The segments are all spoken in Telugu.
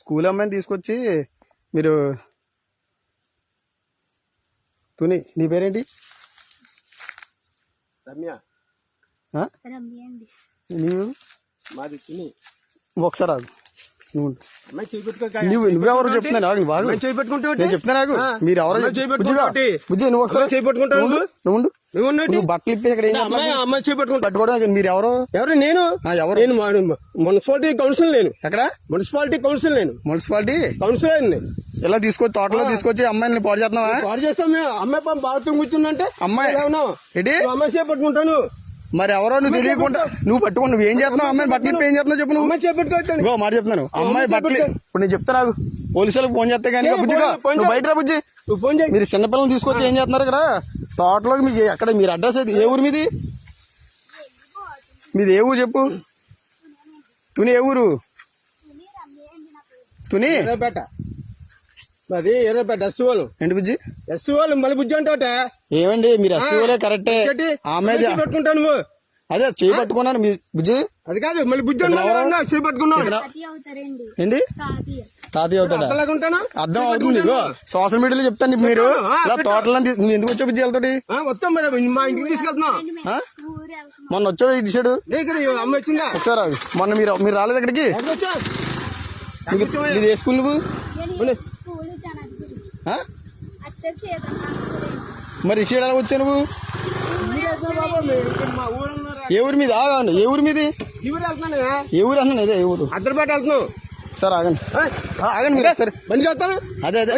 స్కూల్ అమ్మాయిని తీసుకొచ్చి మీరు తుని నీ పేరేంటి? రమ్య. నీవు? మాది తుని. ఒకసారి రాదు నువ్వెవరు చెప్తున్నా నేను చెప్తున్నా నాకు మీరు ఎవరో బుజ్జి నువ్వు ఒకసారి చేపట్టుకుంటావు నువ్వు బట్టలు ఇప్పి ఇక్కడ అమ్మాయి చేపట్టుకుంటా పట్టుకోవడం మీరు ఎవరు? నేను ఎవరు? నేను మున్సిపాలిటీ కౌన్సిల్ నేను. ఎక్కడ? మున్సిపాలిటీ కౌన్సిల్ నేను. మున్సిపాలిటీ కౌన్సిలర్ ఇలా తీసుకొచ్చి తోటలో తీసుకొచ్చి అమ్మాయిని పాడు చేస్తున్నావా? పాడు చేస్తాం మేము. అమ్మాయి బాత్రూమ్ కూర్చుందంటే అమ్మాయి ఏంటి అమ్మాయి చేపట్టుకుంటాను. మరి ఎవరో నువ్వు తెలియకుండా నువ్వు పట్టుకుని నువ్వు ఏం చేస్తున్నావు? అమ్మాయి బట్టలు ఏం చేస్తున్నావు చెప్పు. నువ్వు అమ్మాయి చేపట్టుకోవచ్చు మాట చెప్తున్నాను. అమ్మాయి బట్టలు ఇప్పుడు నేను చెప్తా నాకు పోలీసులకు ఫోన్ చేస్తే కానీ బుజ్జిగా నువ్వు బయట రా బుజ్జి. మీరు చిన్నపిల్లలు తీసుకొచ్చి ఏం చేస్తున్నారు ఇక్కడ తోటలోకి? మీకు ఎక్కడ మీరు అడ్రస్ అయితే ఏ ఊరు మీది? మీది ఏ ఊరు చెప్పు. తుని ఏ ఊరు? తుని ఎర్రపేట. అది ఎర్రపేట ఎస్సీఓలు. ఏంటి బుజ్జి? ఎస్సీఓలు మళ్ళీ బుజ్జి అంటే ఏమండి మీరు ఎస్సీఓలే కరెక్టే. ఆమె పట్టుకుంటాను నువ్వు అదే చేయి పట్టుకున్నాను మీ బుజ్జి. అది కాదు మళ్ళీ బుజ్జి చేయి పట్టుకున్నావు ఏంటి? తాతయ్య అవుతాడా? అర్థం అవుతుంది. సోషల్ మీడియాలో చెప్తాను మీరు ఇలా తోటలో నువ్వు ఎందుకు వచ్చావు బుజ్జి వాళ్ళతోటి? వస్తాం మా ఇంటికి తీసుకెళ్తున్నావు. మొన్న వచ్చావు ఇటు సైడు అమ్మ వచ్చిందా ఒకసారి? మొన్న మీరు రాలేదు ఇక్కడికి? మీరు ఏ స్కూల్ నువ్వు? మరి ఇటు సైడ్ ఎలా వచ్చావు నువ్వు? ఏ ఊరి మీద? ఆగండి. ఏ ఊరి మీది? ఏ ఊరు అన్నా? ఇదే ఏ ఊరు? అద్దరిపేట వెళ్తున్నావు సార్. ఆగండి ఆగండి మీరు సరే బండి చేస్తాను. అదే అదే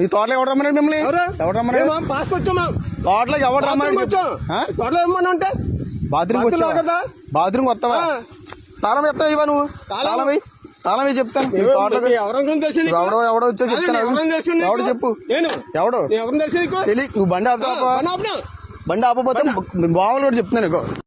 ఈ తోటలోకి ఎవరు రమ్మన్నాడు మిమ్మల్ని? ఎవరు రమ్మన్నాడు? పాస్ వచ్చామా తోటలోకి ఎవరు రమ్మన్నాడు? తోటలో ఏమన్నా అంటే బాత్రూమ్ వచ్చావా? బాత్రూమ్ వస్తావా? తాళం ఎత్తావు ఇవా నువ్వు? తాళం చెప్తాను. ఎవడో వచ్చా చెప్తాను. ఎవడు చెప్పు. ఎవడో తెలియదు. నువ్వు బండి ఆపుతావా? బండి ఆపపోతే బావులు కూడా చెప్తున్నాను.